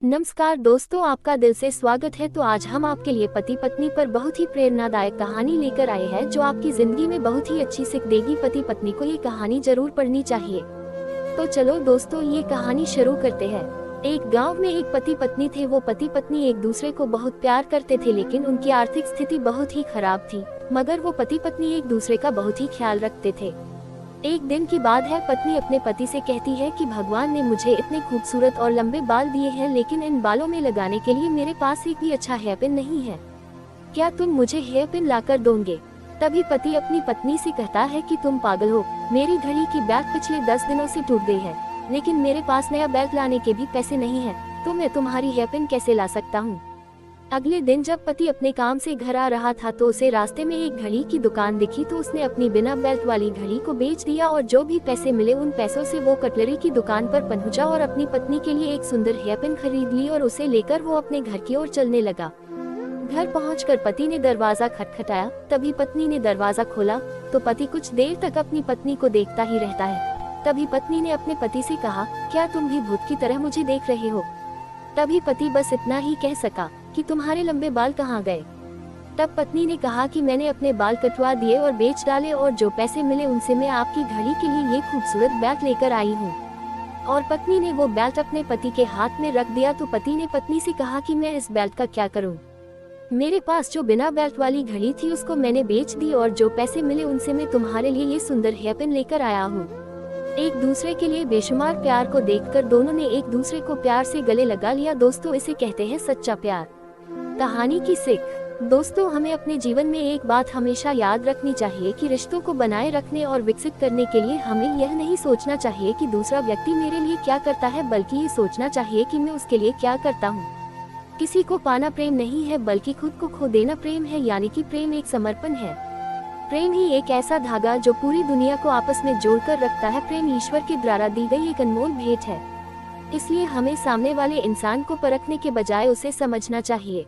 नमस्कार दोस्तों, आपका दिल से स्वागत है। तो आज हम आपके लिए पति पत्नी पर बहुत ही प्रेरणादायक कहानी लेकर आए हैं जो आपकी जिंदगी में बहुत ही अच्छी सीख देगी। पति पत्नी को ये कहानी जरूर पढ़नी चाहिए। तो चलो दोस्तों, ये कहानी शुरू करते हैं। एक गांव में एक पति पत्नी थे। वो पति पत्नी एक दूसरे को बहुत प्यार करते थे, लेकिन उनकी आर्थिक स्थिति बहुत ही खराब थी। मगर वो पति पत्नी एक दूसरे का बहुत ही ख्याल रखते थे। एक दिन की बात है, पत्नी अपने पति से कहती है कि भगवान ने मुझे इतने खूबसूरत और लंबे बाल दिए हैं, लेकिन इन बालों में लगाने के लिए मेरे पास एक भी अच्छा हेयर पिन नहीं है। क्या तुम मुझे हेयर पिन लाकर दोगे? तभी पति अपनी पत्नी से कहता है कि तुम पागल हो, मेरी घड़ी की बेल्ट पिछले 10 दिनों से टूट गई है, लेकिन मेरे पास नया बेल्ट लाने के भी पैसे नहीं है, तो मैं तुम्हारी हेयर पिन कैसे ला सकता हूँ। अगले दिन जब पति अपने काम से घर आ रहा था तो उसे रास्ते में एक घड़ी की दुकान दिखी। तो उसने अपनी बिना बेल्ट वाली घड़ी को बेच दिया और जो भी पैसे मिले उन पैसों से वो कटलरी की दुकान पर पहुंचा और अपनी पत्नी के लिए एक सुंदर हेयर पिन खरीद ली और उसे लेकर वो अपने घर की ओर चलने लगा। घर पहुंचकर पति ने दरवाजा खटखटाया। तभी पत्नी ने दरवाजा खोला तो पति कुछ देर तक अपनी पत्नी को देखता ही रहता है। तभी पत्नी ने अपने पति से कहा, क्या तुम भी भूत की तरह मुझे देख रहे हो? तभी पति बस इतना ही कह सका कि तुम्हारे लंबे बाल कहाँ गए। तब पत्नी ने कहा कि मैंने अपने बाल कटवा दिए और बेच डाले, और जो पैसे मिले उनसे मैं आपकी घड़ी के लिए ये खूबसूरत बेल्ट लेकर आई हूँ। और पत्नी ने वो बेल्ट अपने पति के हाथ में रख दिया। तो पति ने पत्नी से कहा कि मैं इस बेल्ट का क्या करूँ? मेरे पास जो बिना बेल्ट वाली घड़ी थी उसको मैंने बेच दी, और जो पैसे मिले उनसे मैं तुम्हारे लिए ये सुंदर हेयर पिन लेकर आया हूँ। एक दूसरे के लिए बेशुमार प्यार को देखकर दोनों ने एक दूसरे को प्यार से गले लगा लिया। दोस्तों, इसे कहते हैं सच्चा प्यार। कहानी की सीख। दोस्तों, हमें अपने जीवन में एक बात हमेशा याद रखनी चाहिए कि रिश्तों को बनाए रखने और विकसित करने के लिए हमें यह नहीं सोचना चाहिए कि दूसरा व्यक्ति मेरे लिए क्या करता है, बल्कि ये सोचना चाहिए कि मैं उसके लिए क्या करता हूँ। किसी को पाना प्रेम नहीं है, बल्कि खुद को खो देना प्रेम है। यानी कि प्रेम एक समर्पण है। प्रेम ही एक ऐसा धागा जो पूरी दुनिया को आपस में जोड़कर रखता है। प्रेम ईश्वर के द्वारा दी गई एक अनमोल भेंट है। इसलिए हमें सामने वाले इंसान को परखने के बजाय उसे समझना चाहिए।